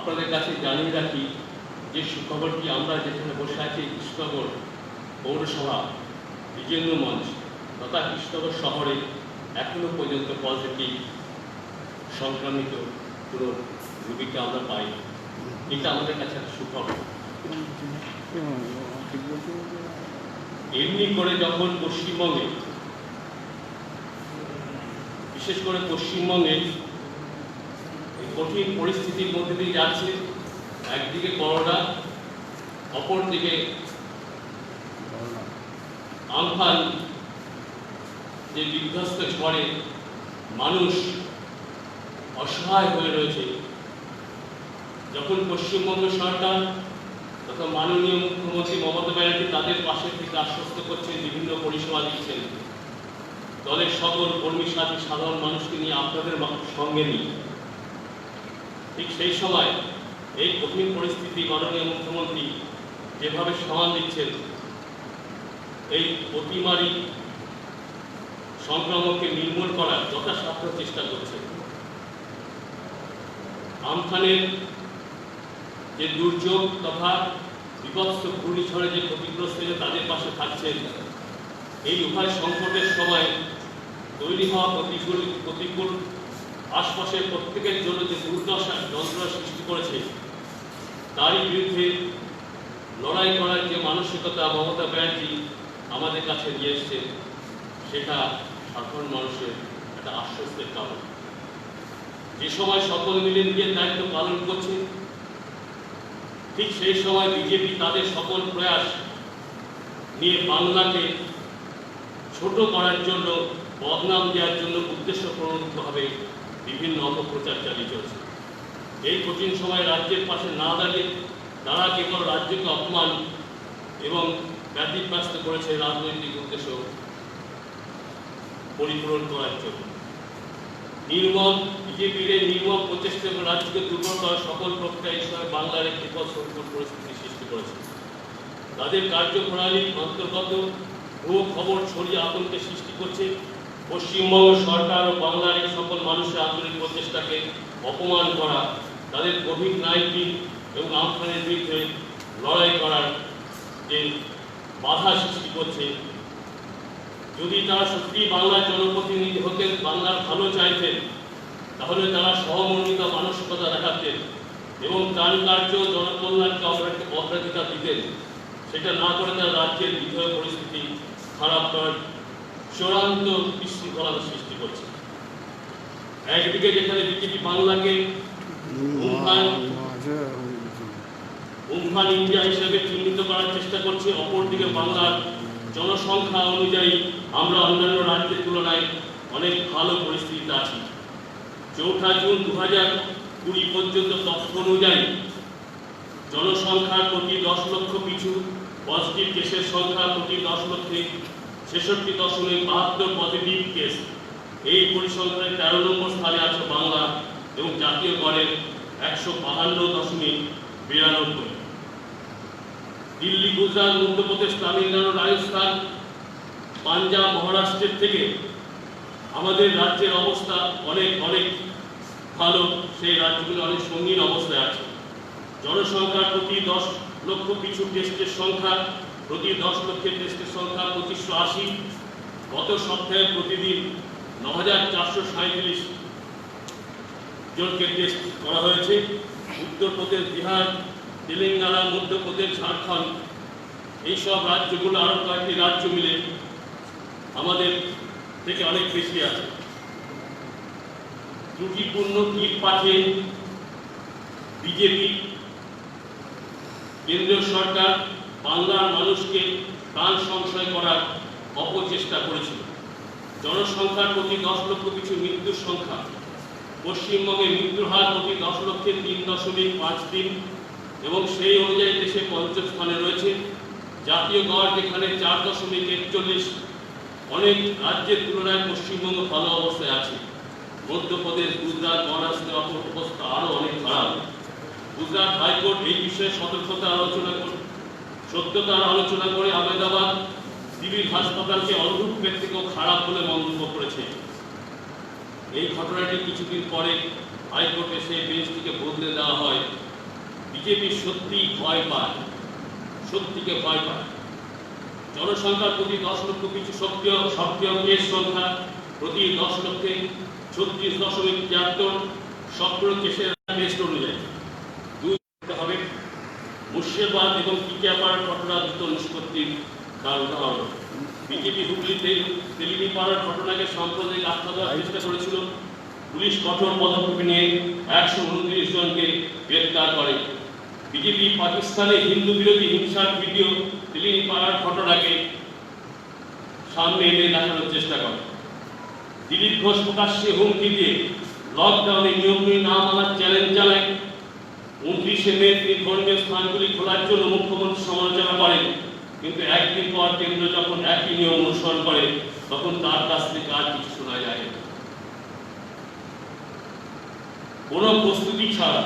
আপনাদের কাছে জানিয়ে রাখি যে সুখবরটি আমরা যেখানে বসে আছি কৃষ্ণনগর পৌরসভা বিজেন্দ্র মঞ্চ তথা কৃষ্ণনগর শহরে এখনো পর্যন্ত পজিটিভ সংক্রামিত কোনো রোগীকে আমরা পাই। এটা আমাদের কাছে একটা সুখবর। এমনি করে যখন পশ্চিমবঙ্গে, বিশেষ করে পশ্চিমবঙ্গে কঠিন পরিস্থিতির মধ্যে দিয়ে যাচ্ছে, একদিকে করোনা, অপরদিকে আমফান, যে বিধ্বস্ত ঝড়ে মানুষ অসহায় হয়ে রয়েছে, যখন পশ্চিমবঙ্গ সরকার তথা মাননীয় মুখ্যমন্ত্রী মমতা ব্যানার্জি তাদের পাশে থেকে আশ্বস্ত করছেন, বিভিন্ন পরিষেবা দিচ্ছেন, দলের সকল কর্মী সাথী সাধারণ মানুষকে নিয়ে আপনাদের সঙ্গে নিয়ে, ঠিক সেই সময় এই কঠিন পরিস্থিতি মাননীয় মুখ্যমন্ত্রী যেভাবে সামাল দিচ্ছেন, এই অতিমারী সংক্রমণকে নির্মূল করার যথাসাধ্য চেষ্টা করছে। আমফানের যে দুর্যোগ তথা বিভৎস ঘূর্ণিঝড়ে যে ক্ষতিগ্রস্ত হয়ে তাদের পাশে থাকছেন, এই উভয় সংকটের সময় তৈরি হওয়া প্রতিকূল আশপাশের প্রত্যেকের জন্য যে দুর্দশা যন্ত্রণা সৃষ্টি করেছে, তারই বিরুদ্ধে লড়াই করার যে মানসিকতা মমতা ব্যানার্জি আমাদের কাছে নিয়ে এসছে, সেটা সাধারণ মানুষের একটা আশ্বস্তের কারণ। যে সময় সকল মিলে নিজের দায়িত্ব পালন করছে, ঠিক সেই সময় বিজেপি তাদের সকল প্রয়াস নিয়ে বাংলাকে ছোট করার জন্য, বদনাম দেওয়ার জন্য উদ্দেশ্য প্রণোদিতভাবে বিভিন্ন অপপ্রচার চালিয়ে চলছে। এই কঠিন সময় রাজ্যের পাশে না দাঁড়িয়ে তারা কেবল রাজ্যকে অপমান এবং ব্যতিব্যস্ত করেছে রাজনৈতিক উদ্দেশ্য পরিপূরণ করার জন্য। নির্মম বিজেপির এই নির্মম প্রচেষ্টা এবং রাজ্যকে দুর্বল করার সকল প্রক্রিয়া এই সময় বাংলার একটি সংকট পরিস্থিতি সৃষ্টি করেছে। তাদের কার্যপ্রণালীর অন্তর্গত ভুয়ো খবর ছড়িয়ে আতঙ্কের সৃষ্টি করছে। পশ্চিমবঙ্গ সরকার ও বাংলার এই সকল মানুষের আন্তরিক প্রচেষ্টাকে অপমান করা, তাদের কোভিড-19 এবং আমফানের বিরুদ্ধে লড়াই করার যে বাধা সৃষ্টি করছে। যদি তারা সত্যি বাংলার জনপ্রতিনিধি হতেন, বাংলার ভালো চাইতেন, তাহলে তারা সহমর্মিতা মানসিকতা দেখাতেন এবং ত্রাণ কার্য জনকল্যাণকে অগ্রাধিকার দিতেন। সেটা না করে তারা রাজ্যের বিধেয় পরিস্থিতি খারাপ করার চূড়ান্ত বিশৃঙ্খলার সৃষ্টি করছে। একদিকে যেখানে বিজেপি বাংলাকে উমফান ইন্ডিয়া হিসেবে চিহ্নিত করার চেষ্টা করছে, অপরদিকে বাংলার জনসংখ্যা অনুযায়ী আমরা অন্যান্য রাজ্যের তুলনায় অনেক ভালো পরিস্থিতিতে আছি। 4 জুন 2020 পর্যন্ত তথ্য অনুযায়ী জনসংখ্যার প্রতি 10 লক্ষ পিছু পজিটিভ কেসের সংখ্যা প্রতি 10 লক্ষে 66.72 পজিটিভ কেস। এই পরিসংখ্যানে 13 নম্বর স্থানে আছে বাংলা এবং জাতীয় গড়ের 152.92। দিল্লি, গুজরাট, মধ্যপ্রদেশ, তামিলনাড়ু, রাজস্থান, পাঞ্জাব, মহারাষ্ট্রের থেকে আমাদের রাজ্যের অবস্থা অনেক ভালো। সেই রাজ্যগুলো অনেক সঙ্গীন অবস্থায় আছে। জনসংখ্যার প্রতি 10 লক্ষ পিছু টেস্টের সংখ্যা প্রতি 10 লক্ষের টেস্টের সংখ্যা 2580। গত সপ্তাহে প্রতিদিন 9437 জনকে টেস্ট করা হয়েছে। উত্তরপ্রদেশ, বিহার, তেলেঙ্গানা, মধ্যপ্রদেশ, ঝাড়খণ্ড, এইসব রাজ্যগুলো আরও কয়েকটি রাজ্য মিলে আমাদের থেকে অনেক বেশি আছে। ত্রুটিপূর্ণ কিট পাঠিয়ে বিজেপি, কেন্দ্রীয় সরকার বাংলার মানুষকে প্রাণ সংশয় করার অপচেষ্টা করেছিল। জনসংখ্যার প্রতি 10 লক্ষ পিছু মৃত্যুর সংখ্যা, পশ্চিমবঙ্গে মৃত্যুর হার প্রতি 10 লক্ষে 3.53 এবং সেই অনুযায়ী দেশে 5ম স্থানে রয়েছে। জাতীয় গড় যেখানে 4.41, অনেক রাজ্যের তুলনায় পশ্চিমবঙ্গ ভালো অবস্থায় আছে। মধ্যপ্রদেশ, গুজরাট, মহারাষ্ট্রের অবস্থা আরও অনেক খারাপ। গুজরাট হাইকোর্ট এই বিষয়ে সত্যতার আলোচনা করে আহমেদাবাদ সিভিল হাসপাতালকে অনুরূপের থেকেও খারাপ বলে মন্তব্য করেছে। এই ঘটনাটি কিছুদিন পরে হাইকোর্টে সেই বেঞ্চটিকে বদলে দেওয়া হয় বিজেপি সত্যি ভয় পায়, সত্যিকে ভয় পায়। জনসংখ্যার প্রতি 10 লক্ষ কিছু সক্রিয় কেস সংখ্যা প্রতি 10 লক্ষে 36.73 সক্রিয় কেসের টেস্ট অনুযায়ী হবে। মুর্শিদাবাদ এবং টিকিয়াপাড়ার ঘটনা দ্রুত নিষ্পত্তির উদাহরণ। বিজেপি হুগলিতে তেলিনিপাড়ার ঘটনাকে সাম্প্রদায়িক আখ্যা দেওয়ার চেষ্টা করেছিল। পুলিশ কঠোর পদক্ষেপ নিয়ে 129 জনকে গ্রেপ্তার করে। বিজেপি পাকিস্তানে হিন্দু বিরোধী হিংসার ভিডিও তেলিনিপাড়ার ঘটনাকে সামনে এনে দেখানোর চেষ্টা করে। দিলীপ ঘোষ প্রকাশ্যে হুমকি দিয়ে লকডাউনে নিয়মগুলি না মানার চ্যালেঞ্জ জানায়। 29শে মে তিনি ধর্মীয় স্থানগুলি খোলার জন্য মুখ্যমন্ত্রী সমালোচনা করেন, কিন্তু একদিন পর কেন্দ্র যখন একই নিয়ম অনুসরণ করে তখন তার কাছ থেকে আর কিছু শোনা যায় না। কোনো প্রস্তুতি ছাড়া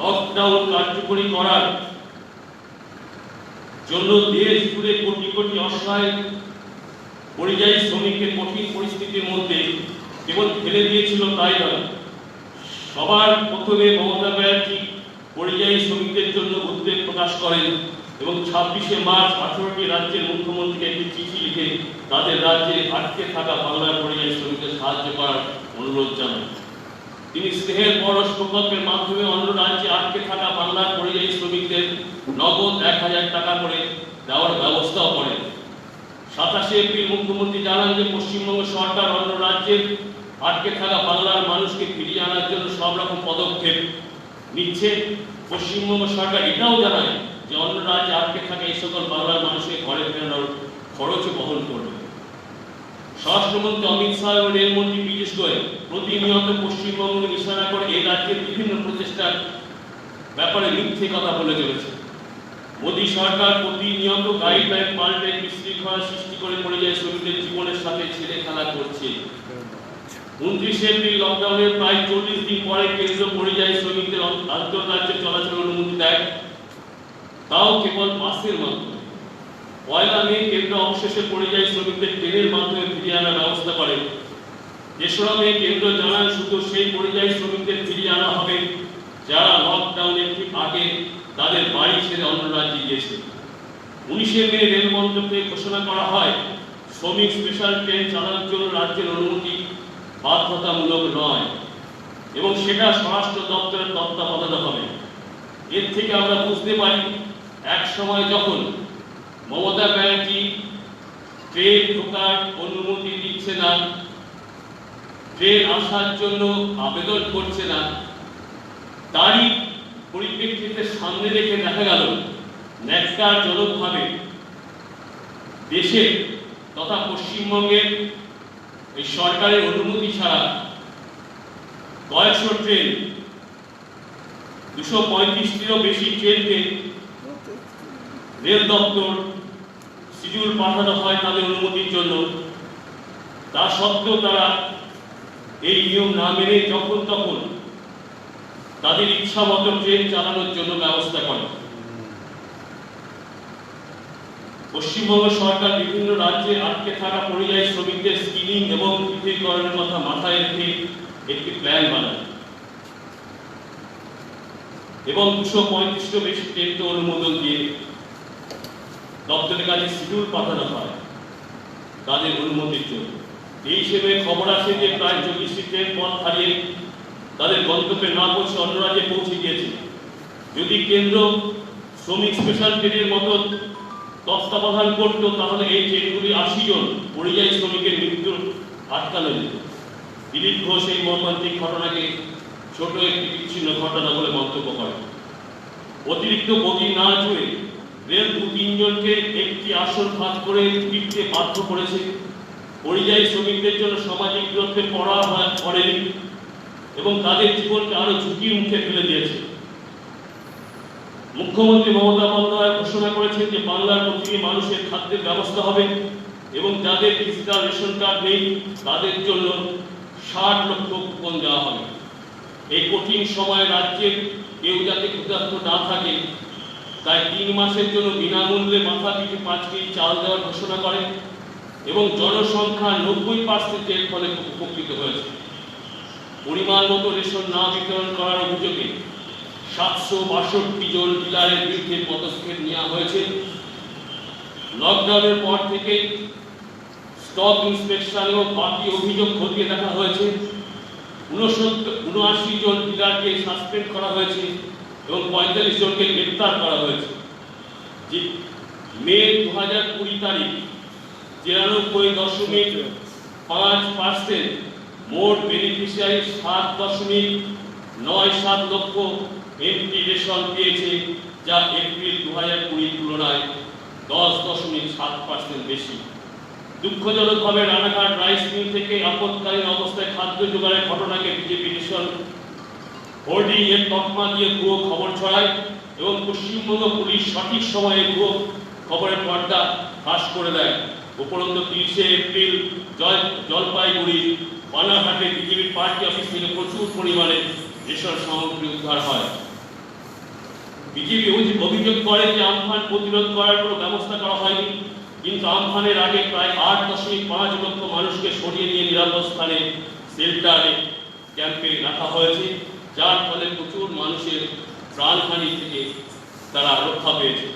লকডাউন কার্যকরী করার জন্য দেশ জুড়ে কোটি কোটি অসহায় পরিযায়ী শ্রমিককে কঠিন পরিস্থিতির মধ্যে কেবল ফেলে দিয়েছিল তাই নয়, সবার প্রথমে মমতা ব্যানার্জি পরিযায়ী শ্রমিকদের জন্য উদ্বেগ প্রকাশ করেন এবং 26শে মার্চ 18টি রাজ্যের মুখ্যমন্ত্রীকে একটি চিঠি লিখে তাদের রাজ্যে আটকে থাকা বাংলার পরিযায়ী শ্রমিকদের সাহায্য করার অনুরোধ জানান। তিনি স্নেহের পরশ প্রকল্পের মাধ্যমে অন্য রাজ্যে আটকে থাকা বাংলার পরিযায়ী শ্রমিকদের নগদ 1000 টাকা করে দেওয়ার ব্যবস্থাও করেন। 27শে এপ্রিল মুখ্যমন্ত্রী জানান যে পশ্চিমবঙ্গ সরকার অন্য রাজ্যের আটকে থাকা বাংলার মানুষকে ফিরিয়ে আনার জন্য সব রকম পদক্ষেপ নিচ্ছে। পশ্চিমবঙ্গ সরকার এটাও জানায় যে অন্য রাজ্যে আটকে থাকা এই সকল বাংলার মানুষকে ঘরে ফেরানোর খরচও বহন করবে। স্বরাষ্ট্রমন্ত্রী অমিত শাহ এবং রেলমন্ত্রী পীযূষ গোয়েল প্রতিনিয়ত পশ্চিমবঙ্গকে নিশানা করে এই রাজ্যের বিভিন্ন প্রচেষ্টার ব্যাপারে মিথ্যে কথা বলে চলেছে। মোদী সরকার প্রতিনিয়ত গাইডলাইন পাল্টে বিশৃঙ্খলা সৃষ্টি করে পরিযায়ী শ্রমিকদের জীবনের সাথে ছেলে খেলা করছে। 29শে এপ্রিল লকডাউনের প্রায় 40 দিন পরে কেন্দ্র পরিযায়ী শ্রমিকদের আন্তঃরাজ্য চলাচলের অনুমতি দেয়, তাও কেবল বাসের মাধ্যমে। 1 মে কেন্দ্র অবশেষে পরিযায়ী শ্রমিকদের ট্রেনের মাধ্যমে ফিরিয়ে আনার ব্যবস্থা করে। 3 মে কেন্দ্র জানান শুধু সেই পরিযায়ী শ্রমিকদের ফিরিয়ে আনা হবে যারা লকডাউনের ঠিক আগে তাদের বাড়ি ছেড়ে অন্য রাজ্যে গিয়েছে। 19শে মে রেল মন্ত্রক থেকে ঘোষণা করা হয় শ্রমিক স্পেশাল ট্রেন চালানোর জন্য রাজ্যের অনুমতি বাধ্যতামূলক নয় এবং সেটা স্বরাষ্ট্র দপ্তরের তত্ত্বাবধানে হবে। এর থেকে আমরা বুঝতে পারি এক সময় যখন মমতা ব্যানার্জি ট্রেন ঢোকার অনুমতি দিচ্ছে না, ট্রেন আসার জন্য আবেদন করছে না, তারই পরিপ্রেক্ষিতে সামনে রেখে দেখা গেল ন্যাক্কারজনকভাবে দেশের তথা পশ্চিমবঙ্গের এই সরকারের অনুমতি ছাড়া কয়েকশো ট্রেন 235টিরও বেশি ট্রেনকে রেল দপ্তর শিডিউল পাঠানো হয় তাদের অনুমতির জন্য। তা সত্ত্বেও তারা এই নিয়ম না মেনে যখন তখন তাদের ইচ্ছা মতো ট্রেন চালানোর জন্য ব্যবস্থা করে। পশ্চিমবঙ্গ সরকার বিভিন্ন রাজ্যে আটকে থাকা পরিযায়ী শ্রমিকদের স্ক্রিনিং এবং পৃথকীকরণের কথা মাথায় রেখে একটি প্ল্যান বানায় এবং 235টিরও বেশি ট্রেনকে অনুমোদন দিয়ে দপ্তরের কাছে শিডিউল পাঠানো হয় তাদের অনুমতির জন্য। এই হিসেবে খবর আসে যে প্রায় 40টি ট্রেন পথ হারিয়ে তাদের গন্তব্যে না পৌঁছে অন্য রাজ্যে পৌঁছে গিয়েছে। যদি কেন্দ্র শ্রমিক স্পেশাল ট্রেনের মতো তত্ত্বাবধান করত তাহলে এই ট্রেনগুলি 80 জন পরিযায়ী শ্রমিকের মৃত্যু আটকানো যেত। দিলীপ ঘোষ এই মর্মান্তিক ঘটনাকে ছোট একটি বিচ্ছিন্ন ঘটনা বলে মন্তব্য করে। অতিরিক্ত বগি না জুড়ে রেল 2-3 জনকে একটি আসন ভাগ করে ফিরতে বাধ্য করেছে। পরিযায়ী শ্রমিকদের জন্য সামাজিক দূরত্বে পড়া করেনি এবং তাদের জীবনকে আরো ঝুঁকির মুখে ফেলে দিয়েছে। মুখ্যমন্ত্রী মমতা বন্দ্যোপাধ্যায় ঘোষণা করেছেন যে বাংলার প্রতিটি মানুষের খাদ্যের ব্যবস্থা হবে এবং যাদের ডিজিটাল রেশন কার্ড নেই তাদের জন্য 60 লক্ষ কুপন দেওয়া হবে। এই কঠিন সময়ে রাজ্যের কেউ যাতে ক্ষুধার্ত না থাকে তাই 3 মাসের জন্য বিনামূল্যে মাথা পিছু 5 কেজি চাল দেওয়ার ঘোষণা করেন এবং জনসংখ্যা 90% এর ফলে উপকৃত হয়েছে। পরিমাণ মতো রেশন না বিতরণ করার অভিযোগে 762 জন ডিলারের বিরুদ্ধে পদক্ষেপ নেওয়া হয়েছে। লকডাউনের পর থেকে স্টক ইন্সপেকশন এবং বাকি অভিযোগ খতিয়ে দেখা হয়েছে। 79 জন ডিলারকে সাসপেন্ড করা হয়েছে এবং 45 জনকে গ্রেপ্তার করা হয়েছে। মে 2020 তারিখ 93.5% মোট বেনিফিশিয়ারি 7.97 লক্ষ এমটি রেশন পেয়েছে, যা এপ্রিল 2020 তুলনায় 10.7% বেশি। দুঃখজনকভাবে রানাঘাট রাইস মিল থেকে আপৎকালীন অবস্থায় খাদ্য জোগাড়ের ঘটনাকে বিজেপি রেশন হোর্ডিং এর তকমা দিয়ে ভুয়ো খবর ছড়ায় এবং পশ্চিমবঙ্গ পুলিশ সঠিক সময়ে ভুয়ো খবরের পর্দা ফাঁস করে দেয়। উপরন্তু 30 এপ্রিল জলপাইগুড়ি বানারহাটে বিজেপির পার্টি অফিস থেকে প্রচুর পরিমাণে রেশন সামগ্রী উদ্ধার হয়। বিজেপি অভিযোগ করে যে আমফান প্রতিরোধ করার কোনো ব্যবস্থা করা হয়নি, কিন্তু আমফানের আগে প্রায় 8.5 লক্ষ মানুষকে সরিয়ে নিয়ে নিরাপদ স্থানে শেল্টারে ক্যাম্পে রাখা হয়েছে, যার ফলে প্রচুর মানুষের প্রাণহানি থেকে তারা রক্ষা পেয়েছে।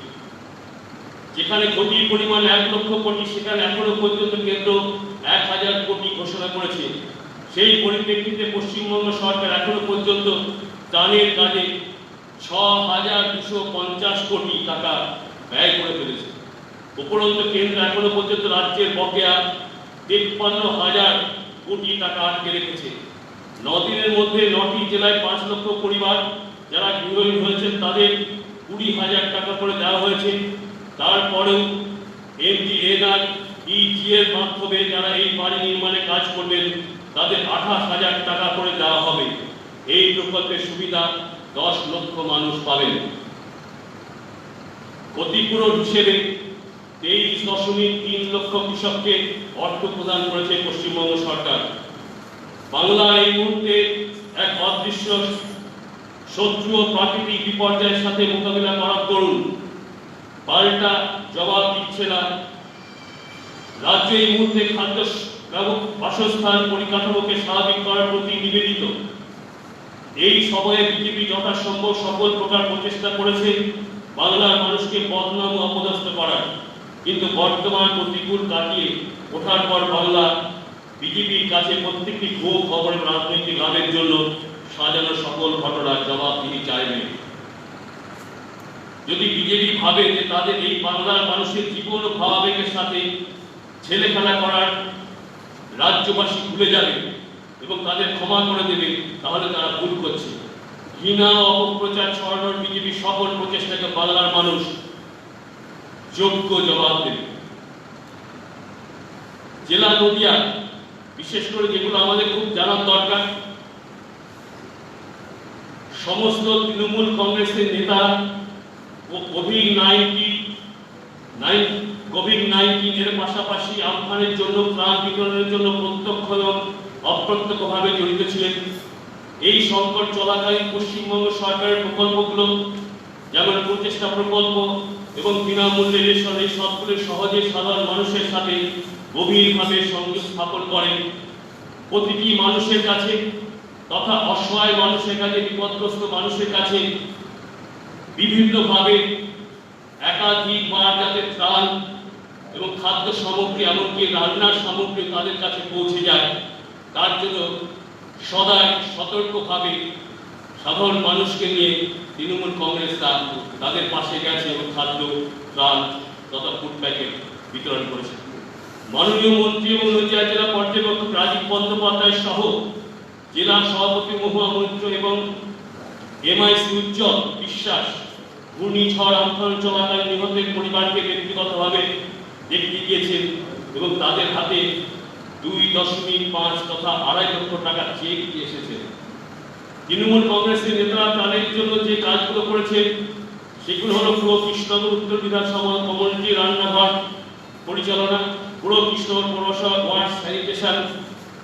যেখানে ক্ষতির পরিমাণ 1 লক্ষ কোটি, সেখানে এখনো পর্যন্ত কেন্দ্র 1000 কোটি ঘোষণা করেছে। সেই পরিপ্রেক্ষিতে পশ্চিমবঙ্গ সরকার এখনো পর্যন্ত ত্রাণের কাজে 6250 কোটি টাকা ব্যয় করে ফেলেছে। উপরন্তু কেন্দ্র এখনো পর্যন্ত রাজ্যের বকেয়া 53,000 কোটি টাকা আটকে রেখেছে। 9 দিনের মধ্যে 9টি জেলায় 5 লক্ষ পরিবার যারা গৃহহীন হয়েছেন তাদের 20,000 টাকা করে দেওয়া হয়েছে। তারপরেও MGNREG এর মাধ্যমে যারা এই বাড়ি নির্মাণে কাজ করবেন তাদের 28,000 টাকা করে দেওয়া হবে। এই প্রকল্পের সুবিধা 10 লক্ষ মানুষ পাবেন। ক্ষতিপূরণ হিসেবে 23.3 লক্ষ কৃষককে অর্থ প্রদান করেছে পশ্চিমবঙ্গ সরকার। বাংলা এই মুহূর্তে এক অদৃশ্য শত্রু ও প্রাকৃতিক বিপর্যয়ের সাথে মোকাবিলা করার দরুন পাল্টা জবাব দিচ্ছে না। রাজ্য এই মুহূর্তে খাদ্য বাসস্থান পরিকাঠামোকে স্বাভাবিক করার প্রতি নিবেদিত। এই সময়ে বিজেপি যথাসম্ভব সকল প্রকার প্রচেষ্টা করেছে বাংলার মানুষকে বদনাম ও অপদস্থ করার, কিন্তু বর্তমান প্রতিকূল কাটিয়ে ওঠার পর বাংলা বিজেপির কাছে প্রত্যেকটি ভুয়ো খবরের রাজনৈতিক লাভের জন্য সাজানো সকল ঘটনার জবাবদিহি চাইবে। যদি বিজেপি ভাবে যে তাদের এই বাংলার মানুষের জীবন ও ভাবাবেগের সাথে ছেলেখেলা করার রাজ্যবাসী ভুলে যাবে এবং তাদের ক্ষমা করে দেবে, তাহলে তারা ভুল করছে। ঘৃণা ও অপপ্রচার ছড়ানোর বিজেপি সকল প্রচেষ্টাকে বাংলার মানুষ যোগ্য জবাব দেবে। জেলা নদিয়া বিশেষ করে যেগুলো আমাদের খুব জানার দরকার, সমস্ত তৃণমূল কংগ্রেসের নেতা কোভিড-19 এর পাশাপাশি আমফানের জন্য ত্রাণ বিতরণের জন্য প্রত্যক্ষ এবং অপ্রত্যক্ষভাবে জড়িত ছিলেন। এই সংকট চলাকালীন পশ্চিমবঙ্গ সরকারের প্রকল্পগুলো যেমন প্রচেষ্টা প্রকল্প এবং বিনামূল্যে রেশন, এই সবগুলো সহজে সাধারণ মানুষের সাথে গভীরভাবে সংযোগ স্থাপন করে। প্রতিটি মানুষের কাছে তথা অসহায় মানুষের কাছে, বিপদগ্রস্ত মানুষের কাছে বিভিন্নভাবে একাধিকবার যাতে ত্রাণ এবং খাদ্য সামগ্রী এমনকি রান্নার সামগ্রী তাদের কাছে পৌঁছে যায়, তার জন্য সদাই সতর্কভাবে সাধারণ মানুষকে নিয়ে তৃণমূল কংগ্রেস তাদের পাশে গেছে এবং খাদ্য ত্রাণ তথা ফুড প্যাকেট বিতরণ করেছে। মাননীয় মন্ত্রী এবং নদিয়া জেলা পর্যবেক্ষক রাজীব বন্দ্যোপাধ্যায় সহ জেলা সভাপতি মহুয়া মৈত্র এবং MIC উজ্জ্বল বিশ্বাস ঘূর্ণিঝড় আমফান চলাকালীন নিহতের পরিবারকে ব্যক্তিগতভাবে দেখতে গিয়েছেন এবং তাদের হাতে 2.5 তথা 2.5 লক্ষ টাকা চেক দিয়ে এসেছে। তৃণমূল কংগ্রেসের নেতারা তাদের জন্য যে কাজগুলো করেছে সেগুলো হলো পুরো কৃষ্ণনগর উত্তর বিধানসভা কমিউনিটি রান্নাঘর পরিচালনা, পুরো কৃষ্ণনগর পৌরসভা ওয়ার্ড স্যানিটেশন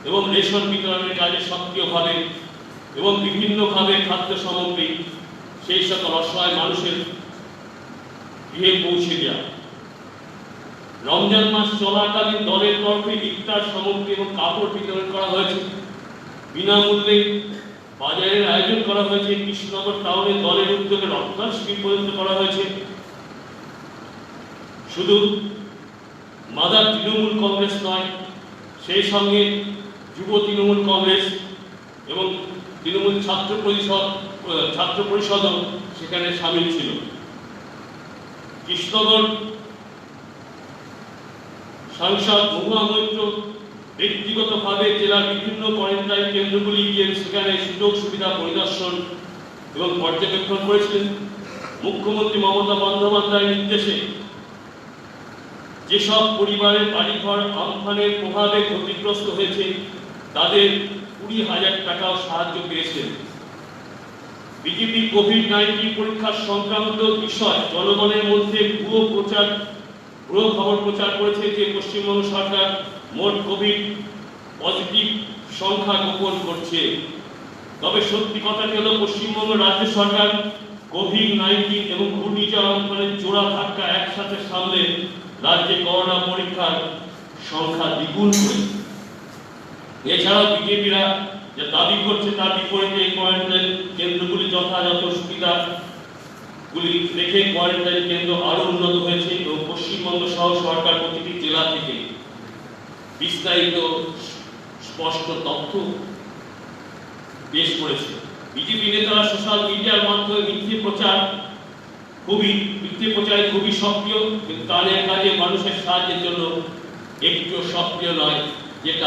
এবং রেশন বিতরণের কাজে সক্রিয়ভাবে এবং বিভিন্নভাবে খাদ্য সামগ্রী সেই সকল অসহায় মানুষের গৃহে পৌঁছে দেওয়া। রমজান মাস চলাকালীন দলের তরফে ইফতার সামগ্রী এবং কাপড় বিতরণ করা হয়েছে। বিনামূল্যে বাজারের আয়োজন করা হয়েছে, কৃষ্ণনগর টাউনে দলের উদ্যোগে রক্তদান শিবির পর্যন্ত করা হয়েছে। শুধু মাদার তৃণমূল কংগ্রেস নয়, সেই সঙ্গে যুব তৃণমূল কংগ্রেস এবং তৃণমূল ছাত্র পরিষদও সেখানে সামিল ছিল। কৃষ্ণনগর সাংসদ মহুয়া মৈত্র ব্যক্তিগতভাবে জেলার বিভিন্ন কোয়ারেন্টাইন কেন্দ্রগুলি গিয়ে সেখানে সুযোগ সুবিধা পরিদর্শন এবং পর্যবেক্ষণ করেছিলেন। মুখ্যমন্ত্রী মমতা বন্দ্যোপাধ্যায়ের নির্দেশে যেসব পরিবারের বাড়িঘর আমফানের প্রভাবে ক্ষতিগ্রস্ত হয়েছে তাদের 20,000 টাকাও সাহায্য পেয়েছেন। বিজেপি কোভিড-19 পরীক্ষা সংক্রান্ত বিষয় জনগণের মধ্যে ভুয়ো খবর প্রচার করেছে যে পশ্চিমবঙ্গ সরকার মোট কোভিড পজিটিভ সংখ্যা গোপন করছে। তবে সত্যি কথাটি হলো, পশ্চিমবঙ্গ রাজ্য সরকার কোভিড-19 এবং ঘূর্ণিঝড় আমফানের জোড়া ধাক্কা একসাথে সামলে রাজ্যে করোনা পরীক্ষার সংখ্যা দ্বিগুণ করেছে। এছাড়াও বিজেপিরা যে দাবি করছে তার বিপরীতে কোয়ারেন্টাইন কেন্দ্রগুলি যথাযথ সুবিধাগুলি রেখে কোয়ারেন্টাইন কেন্দ্র আরো উন্নত হয়েছে এবং পশ্চিমবঙ্গ সহ সরকার প্রতিটি জেলা থেকে বিস্তারিত স্পষ্ট তথ্য পেশ করেছে। বিজেপি নেতারা সোশ্যাল মিডিয়ার মাধ্যমে মিথ্যে প্রচারে খুবই সক্রিয়, কিন্তু তাদের কাজে মানুষের সাহায্যের জন্য একটু সক্রিয় নয়, যেটা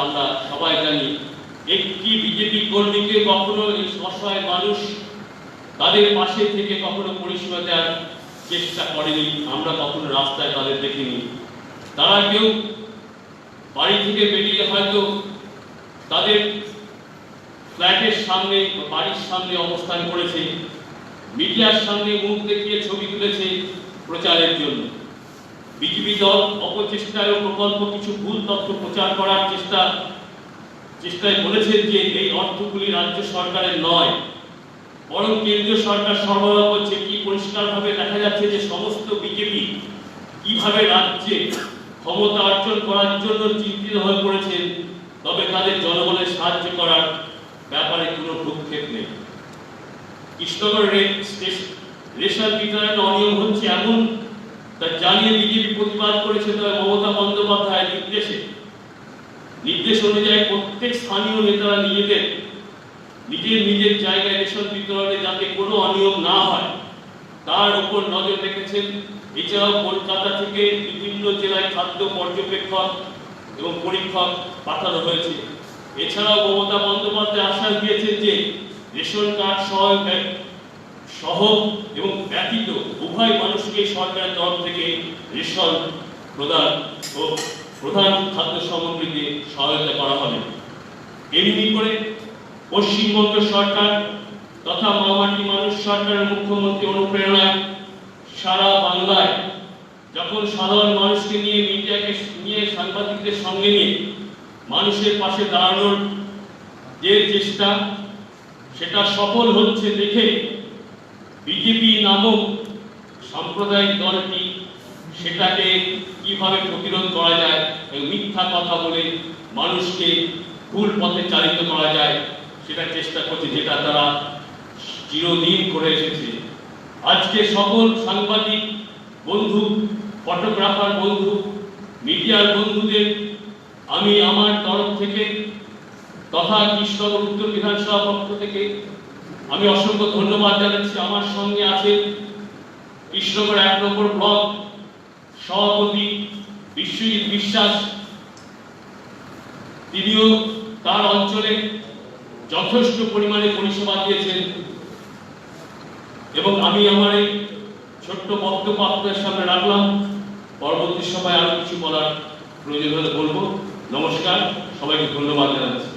আমরা সবাই জানি। একটি বিজেপি কর্মীকে কখনো এই অসহায় মানুষ তাদের পাশে থেকে কখনো পরিষেবা দেওয়ার চেষ্টা করেনি, আমরা কখনো রাস্তায় তাদের দেখিনি। তারা কেউ বাড়ি থেকে বেরিয়ে হয়তো তাদের ফ্ল্যাটের সামনে বাড়ির সামনে অবস্থান করেছে, মিডিয়ার সামনে মুখ দেখিয়ে ছবি তুলেছে প্রচারের জন্য। বিজেপি দল অপচেষ্টায় ও প্রকল্প কিছু ভুল তথ্য প্রচার করার চেষ্টায় বলেছেন যে এই অর্থগুলি রাজ্য সরকারের নয়, বরং কেন্দ্রীয় সরকার সরবরাহ করছে। কি পরিষ্কারভাবে দেখা যাচ্ছে যে সমস্ত বিজেপি কিভাবে রাজ্যে ক্ষমতা অর্জন করার জন্য চিন্তিত হয়ে পড়েছেন, তবে তাদের জনগণের সাহায্য করার ব্যাপারে কোনো ভ্রুক্ষেপ নেই। কৃষ্ণনগর রেশন বিতরণে অনিয়ম হচ্ছে এমন তা জানিয়ে বিজেপি প্রতিবাদ করেছে। তবে মমতা বন্দ্যোপাধ্যায়ের নির্দেশ অনুযায়ী প্রত্যেক স্থানীয় নেতারা নিজের জায়গায় রেশন বিতরণে যাতে কোনো অনিয়ম না হয় তার উপর নজর রেখেছেন। এছাড়াও কলকাতা থেকে বিভিন্ন জেলায় খাদ্য পর্যবেক্ষক এবং পরীক্ষক পাঠানো হয়েছে। এছাড়াও মমতা বন্দ্যোপাধ্যায় আশ্বাস দিয়েছেন যে রেশন কার্ড সহ এবং ব্যতীত উভয় মানুষকে সরকারের তরফ থেকে রেশন প্রদান ও প্রধান খাদ্য সামগ্রীতে সহায়তা করা হবে। এমনি করে পশ্চিমবঙ্গ সরকার তথা মামাটি মানুষ সরকারের মুখ্যমন্ত্রী অনুপ্রেরণায় সারা বাংলায় যখন সাধারণ মানুষকে নিয়ে সাংবাদিকদের সঙ্গে নিয়ে মানুষের পাশে দাঁড়ানোর যে চেষ্টা সেটা সফল হচ্ছে দেখে বিজেপি নামক সাম্প্রদায়িক দলটি সেটাকে কিভাবে প্রতিরোধ করা যায় এবং মিথ্যা কথা বলে মানুষকে ভুল পথে চালিত করা যায় সেটা চেষ্টা করছে, যেটা তারা চিরদিন করে এসেছে। আজকে সকল সাংবাদিক বন্ধু, ফটোগ্রাফার বন্ধু, মিডিয়ার বন্ধুদের আমি আমার তরফ থেকে তথা কৃষ্ণনগর উত্তর বিধানসভা পক্ষ থেকে আমি অসংখ্য ধন্যবাদ জানাচ্ছি। আমার সঙ্গে আছেন কৃষ্ণনগর 1 নম্বর ব্লক সভাপতি বিশ্বজিৎ বিশ্বাস, তিনিও তার অঞ্চলে যথেষ্ট পরিমাণে পরিষেবা দিয়েছেন এবং আমি আমার এই ছোট্ট বক্তব্য আপনাদের সামনে রাখলাম। পরবর্তী সময় আরো কিছু বলার প্রয়োজন হলে বলবো। নমস্কার, সবাইকে ধন্যবাদ জানাচ্ছি।